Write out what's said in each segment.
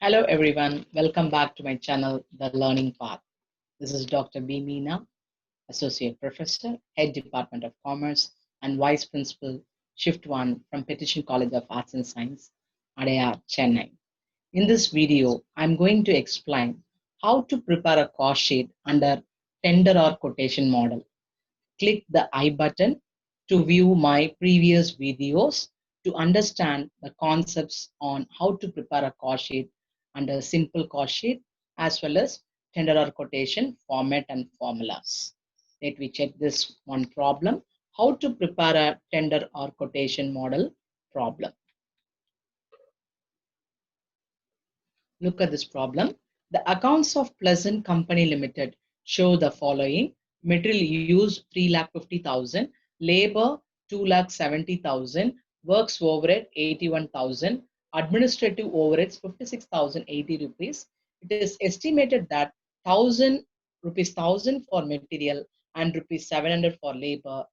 Hello everyone, welcome back to my channel, The Learning Path. This is Dr. B. Meena, Associate Professor, Head Department of Commerce, and Vice Principal, Shift 1 from Petition College of Arts and Science, Adyar, Chennai. In this video, I'm going to explain how to prepare a cost sheet under tender or quotation model. Click the I button to view my previous videos to understand the concepts on how to prepare a cost sheet under simple cost sheet as well as tender or quotation format and formulas. Let me check this one problem. How to prepare a tender or quotation model problem. Look at this problem. The accounts of Pleasant Company Limited show the following. Material used 3,50,000, labor 2,70,000, works overhead 81,000, administrative overheads 56,080 rupees. It is estimated that 1,000 rupees 1,000 for material and rupees 700 for labor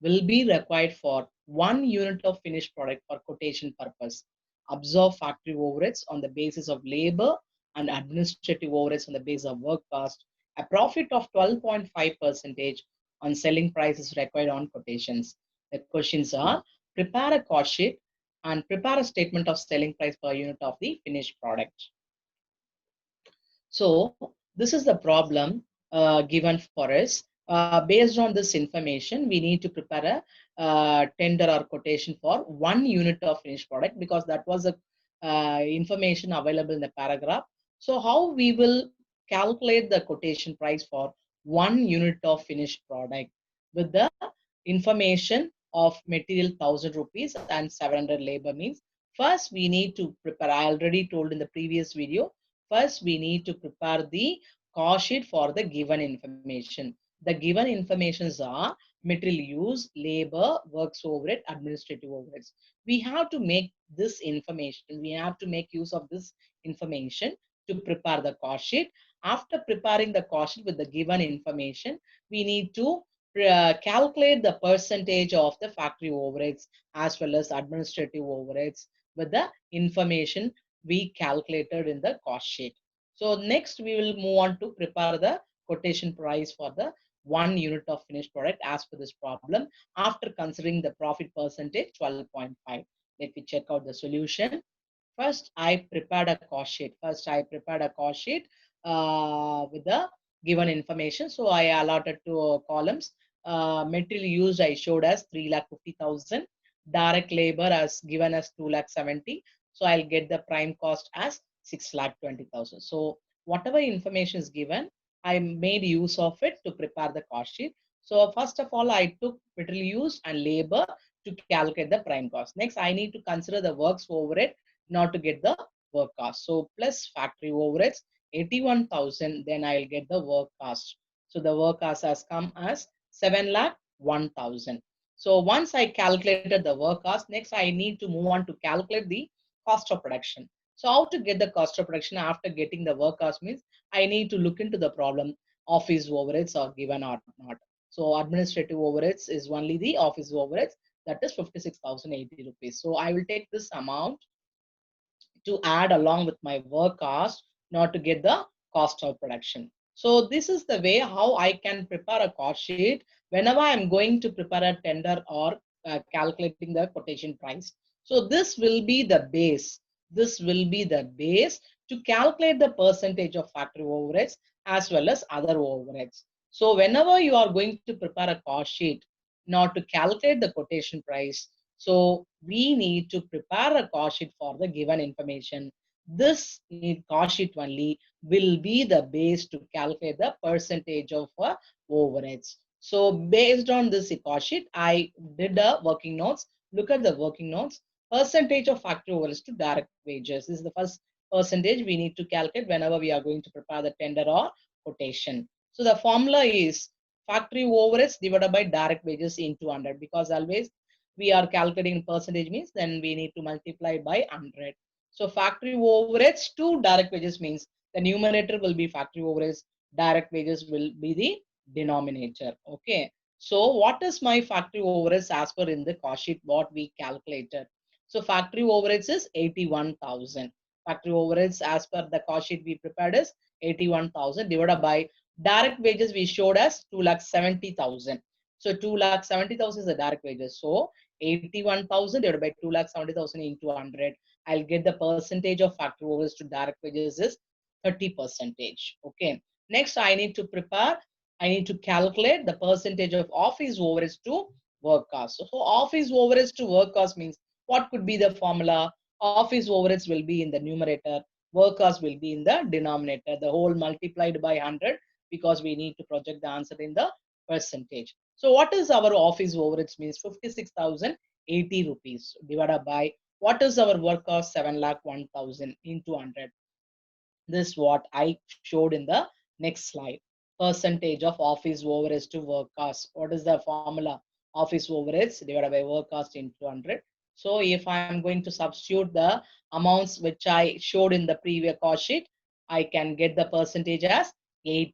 will be required for 1 unit of finished product for quotation purpose. Absorb factory overheads on the basis of labor and administrative overheads on the basis of work cost. A profit of 12.5% on selling price is required on quotations. The questions are: prepare a cost sheet and prepare a statement of selling price per unit of the finished product. So this is the problem given for us. Based on this information, we need to prepare a tender or quotation for 1 unit of finished product because that was the information available in the paragraph. So how we will calculate the quotation price for 1 unit of finished product with the information of material 1,000 rupees and 700 labor means first we need to prepare. I already told in the previous video. First, we need to prepare the cost sheet for the given information. The given informations are material use, labor, works overhead, administrative overheads. We have to make this information, we have to make use of this information to prepare the cost sheet. After preparing the cost sheet with the given information, we need to calculate the percentage of the factory overheads as well as administrative overheads with the information we calculated in the cost sheet. So next we will move on to prepare the quotation price for the 1 unit of finished product as per this problem after considering the profit percentage 12.5. Let me check out the solution. First, I prepared a cost sheet. With the given information. So I allotted two columns. Material used I showed as 3,50,000. Direct labor as given as 2,70,000. So I'll get the prime cost as 6,20,000. So whatever information is given, I made use of it to prepare the cost sheet. So first of all, I took material used and labor to calculate the prime cost. Next, I need to consider the works overhead not to get the work cost. So plus factory overheads 81,000, then I'll get the work cost. So the work cost has come as 7,01,000. So once I calculated the work cost, next I need to move on to calculate the cost of production. So how to get the cost of production after getting the work cost means I need to look into the problem. Office overheads are given or not. So administrative overheads is only the office overheads, that is 56,080 rupees. So I will take this amount to add along with my work cost not to get the cost of production. So this is the way how I can prepare a cost sheet whenever I'm going to prepare a tender or calculating the quotation price. So this will be the base. This will be the base to calculate the percentage of factory overheads as well as other overheads. So whenever you are going to prepare a cost sheet, not to calculate the quotation price, so we need to prepare a cost sheet for the given information. This cost sheet only will be the base to calculate the percentage of overheads. So based on this cost sheet, I did a working notes. Look at the working notes. Percentage of factory overheads to direct wages. This is the first percentage we need to calculate whenever we are going to prepare the tender or quotation. So the formula is factory overheads divided by direct wages into 100, because always we are calculating percentage means then we need to multiply by 100. So factory overheads to direct wages means the numerator will be factory overheads, direct wages will be the denominator. Okay. So what is my factory overheads as per in the cost sheet what we calculated? So factory overheads is 81,000. factory overheads as per the cost sheet we prepared is 81,000 divided by direct wages we showed as 2,70,000. So 2,70,000 is the direct wages. So 81,000 divided by 2,70,000 into 100. I'll get the percentage of factory overheads to direct wages is 30%. Okay. Next, I need to calculate the percentage of office overheads to work cost. So office overheads to work cost means what could be the formula? Office overheads will be in the numerator, work cost will be in the denominator, the whole multiplied by 100 because we need to project the answer in the percentage. So what is our office overheads means 56,080 rupees divided by what is our work cost 7,01,000 into 100. This is what I showed in the next slide. Percentage of office overheads to work cost. What is the formula? Office overheads divided by work cost into 100. So if I am going to substitute the amounts which I showed in the previous cost sheet, I can get the percentage as 8%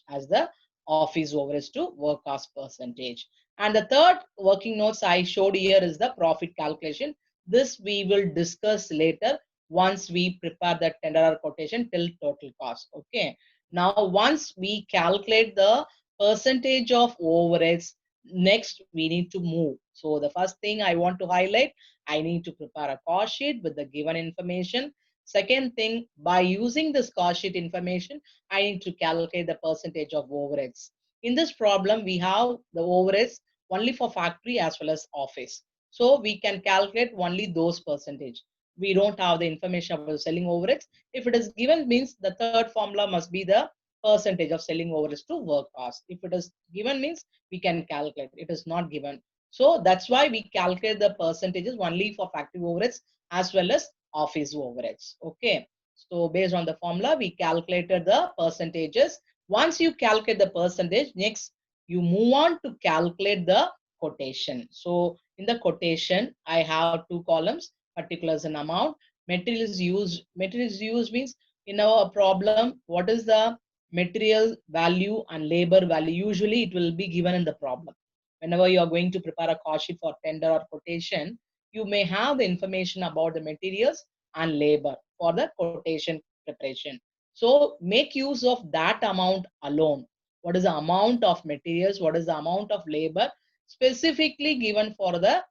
as the office overheads to work cost percentage. And the third working notes I showed here is the profit calculation. This we will discuss later once we prepare the tender or quotation till total cost. Okay. Now, once we calculate the percentage of overheads, next we need to move. So the first thing I want to highlight, I need to prepare a cost sheet with the given information. Second thing, by using this cost sheet information, I need to calculate the percentage of overheads. In this problem, we have the overheads only for factory as well as office. So we can calculate only those percentage. We don't have the information about selling overheads. If it is given means the third formula must be the percentage of selling overheads to work cost. If it is given means we can calculate. It is not given. So that's why we calculate the percentages only for factory overheads as well as office overheads. Okay. So based on the formula, we calculated the percentages. Once you calculate the percentage, next you move on to calculate the quotation. So in the quotation, I have two columns, particulars and amount. Materials used means in our problem, what is the material value and labor value? Usually it will be given in the problem. Whenever you are going to prepare a cost sheet for tender or quotation, you may have the information about the materials and labor for the quotation preparation. So make use of that amount alone. What is the amount of materials? What is the amount of labor specifically given for the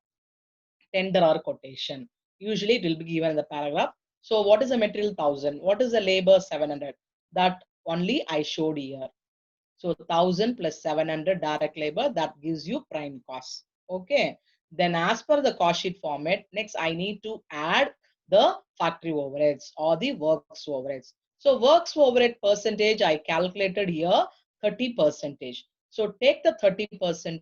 tender or quotation? Usually it will be given in the paragraph. So what is the material 1000? What is the labor 700? That only I showed here. So 1000 plus 700 direct labor, that gives you prime cost. Okay. Then as per the cost sheet format, next I need to add the factory overheads or the works overheads. So works overhead percentage I calculated here 30%. So take the 30%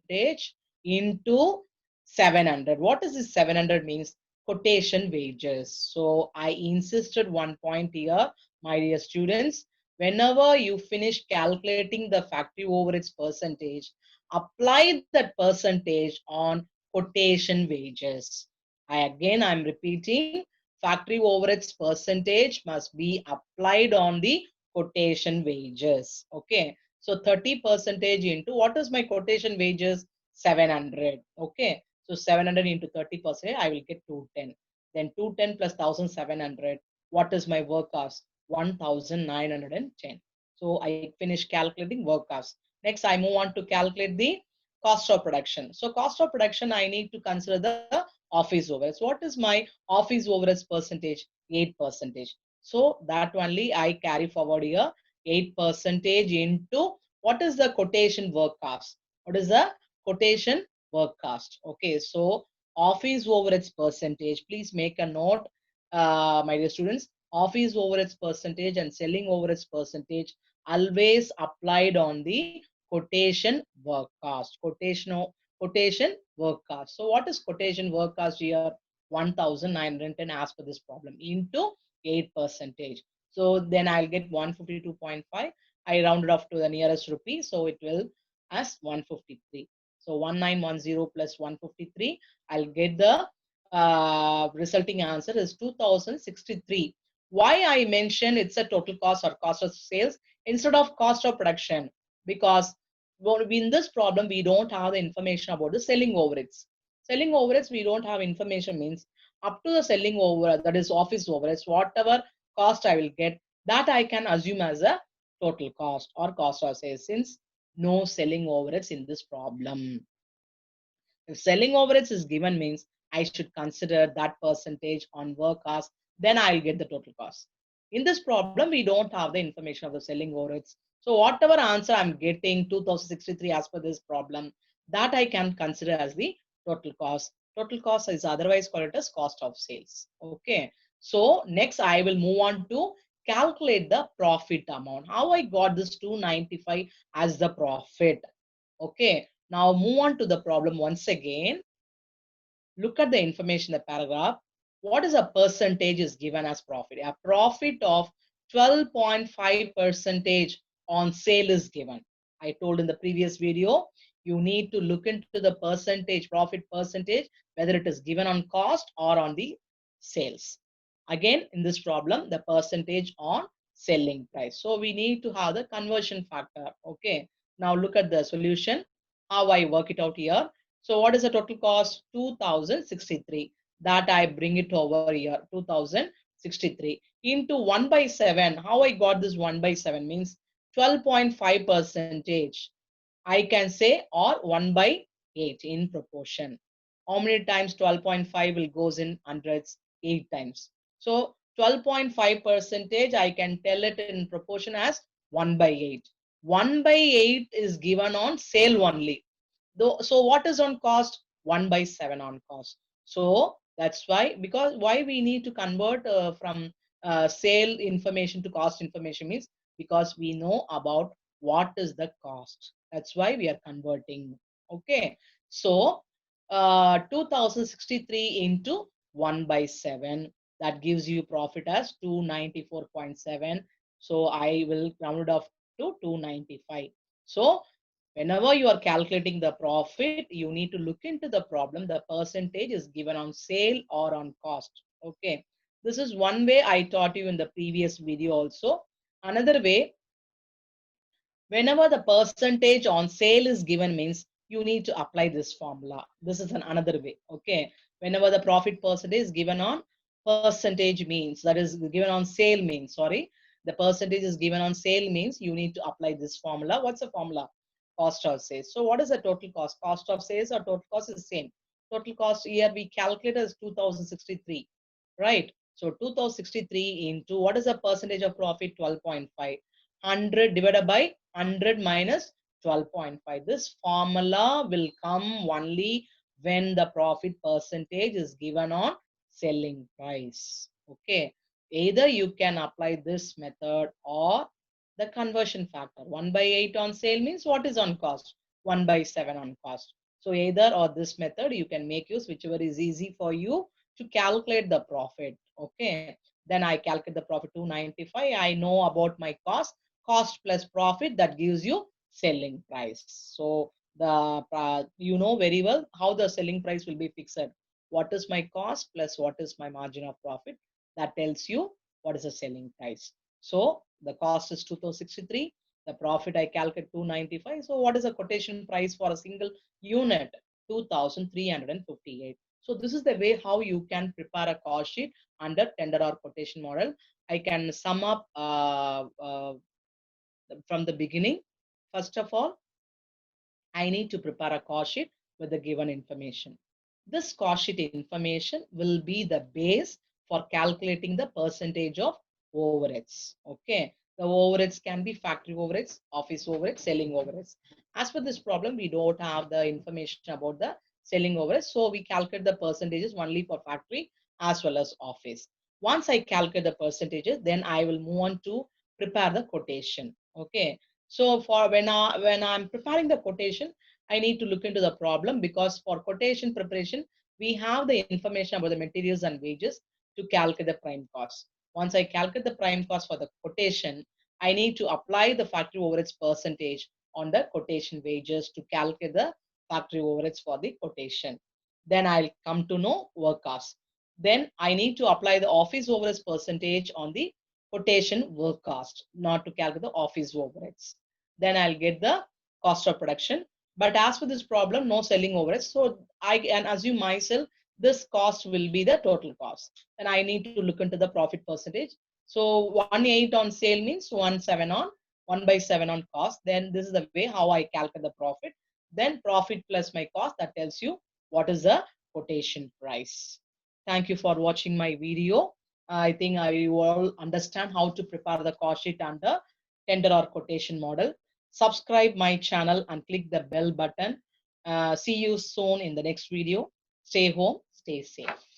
into 700. What is this 700 means? Quotation wages. So I insisted one point here, my dear students. Whenever you finish calculating the factory overheads percentage, apply that percentage on quotation wages. I'm repeating, factory overheads percentage must be applied on the quotation wages. Okay. So 30% into what is my quotation wages? 700. Okay. So 700 into 30%, I will get 210. Then 210 plus 1700. What is my work cost? 1910. So I finish calculating work cost. Next, I move on to calculate the cost of production. So cost of production, I need to consider the office overheads. What is my office overheads percentage? 8%. So that only I carry forward here. 8% into what is the quotation work cost? What is the quotation work cost? Okay, so office overheads percentage. Please make a note, my dear students. Office overheads percentage and selling overheads percentage always applied on the quotation work cost. Quotation work cost. So what is quotation work cost here? 1910 as per this problem into 8%. So then I'll get 152.5. I rounded off to the nearest rupee, so it will as 153. So 1910 plus 153, I'll get the resulting answer is 2063. Why I mentioned it's a total cost or cost of sales instead of cost of production? Because in this problem, we don't have the information about the selling overheads. Selling overheads, we don't have information means up to the selling over, that is office overheads, whatever cost I will get, that I can assume as a total cost or cost of sales, since no selling overheads in this problem. If selling overheads is given means I should consider that percentage on work cost, then I'll get the total cost. In this problem, we don't have the information of the selling overheads. So whatever answer I'm getting, 2063 as per this problem, that I can consider as the total cost. Total cost is otherwise called as cost of sales. Okay. So next I will move on to calculate the profit amount. How I got this 295 as the profit. Okay. Now move on to the problem once again. Look at the information in the paragraph. What is a percentage is given as profit? A profit of 12.5 percentage on sale is given. I told in the previous video, you need to look into the percentage, profit percentage, whether it is given on cost or on the sales. Again, in this problem, the percentage on selling price. So we need to have the conversion factor. Okay. Now look at the solution, how I work it out here. So what is the total cost? 2063. That I bring it over here, 2063 into 1 by 7. How I got this 1 by 7 means 12.5 percentage. I can say or 1 by 8 in proportion. How many times 12.5 will goes in hundreds? 8 times. So 12.5 percentage, I can tell it in proportion as 1 by 8. 1 by 8 is given on sale only. So what is on cost? 1 by 7 on cost. So that's why, because why we need to convert from sale information to cost information means because we know about what is the cost. That's why we are converting. Okay. So 2063 into 1 by 7, that gives you profit as 294.7. So I will round it off to 295. So whenever you are calculating the profit, you need to look into the problem. The percentage is given on sale or on cost. Okay. This is one way I taught you in the previous video also. Another way, whenever the percentage on sale is given means you need to apply this formula. This is another way. Okay. Whenever the profit percentage is given on percentage means, that is given on sale means, sorry, the percentage is given on sale means you need to apply this formula. What's the formula? Cost of sales. So what is the total cost? Cost of sales or total cost is same. Total cost here we calculate as 2063, right? So 2063 into what is the percentage of profit? 12.5. 100 divided by 100 minus 12.5. This formula will come only when the profit percentage is given on selling price. Okay. Either you can apply this method or the conversion factor. 1 by 8 on sale means what is on cost? 1 by 7 on cost. So either or this method you can make use, whichever is easy for you to calculate the profit. Okay. Then I calculate the profit 295. I know about my cost plus profit, that gives you selling price. So the you know very well how the selling price will be fixed. What is my cost plus what is my margin of profit? That tells you what is the selling price. So the cost is 2063. The profit I calculate 295. So what is the quotation price for a single unit? 2358. So this is the way how you can prepare a cost sheet under tender or quotation model. I can sum up from the beginning. First of all, I need to prepare a cost sheet with the given information. This cost sheet information will be the base for calculating the percentage of overheads. Okay. The overheads can be factory overheads, office overheads, selling overheads. As for this problem, we don't have the information about the selling overheads. So we calculate the percentages only for factory as well as office. Once I calculate the percentages, then I will move on to prepare the quotation. Okay. So for when I'm preparing the quotation, I need to look into the problem, because for quotation preparation, we have the information about the materials and wages to calculate the prime cost. Once I calculate the prime cost for the quotation, I need to apply the factory overheads percentage on the quotation wages to calculate the factory overheads for the quotation. Then I'll come to know work cost. Then I need to apply the office overheads percentage on the quotation work cost, not to calculate the office overheads. Then I'll get the cost of production. But as for this problem, no selling overheads. So I can assume myself this cost will be the total cost. And I need to look into the profit percentage. So 1.8 on sale means 1.7 on 1/7 on cost. Then this is the way how I calculate the profit. Then profit plus my cost, that tells you what is the quotation price. Thank you for watching my video. I think I all understand how to prepare the cost sheet under tender or quotation model. Subscribe my channel and click the bell button. See you soon in the next video. Stay home, stay safe.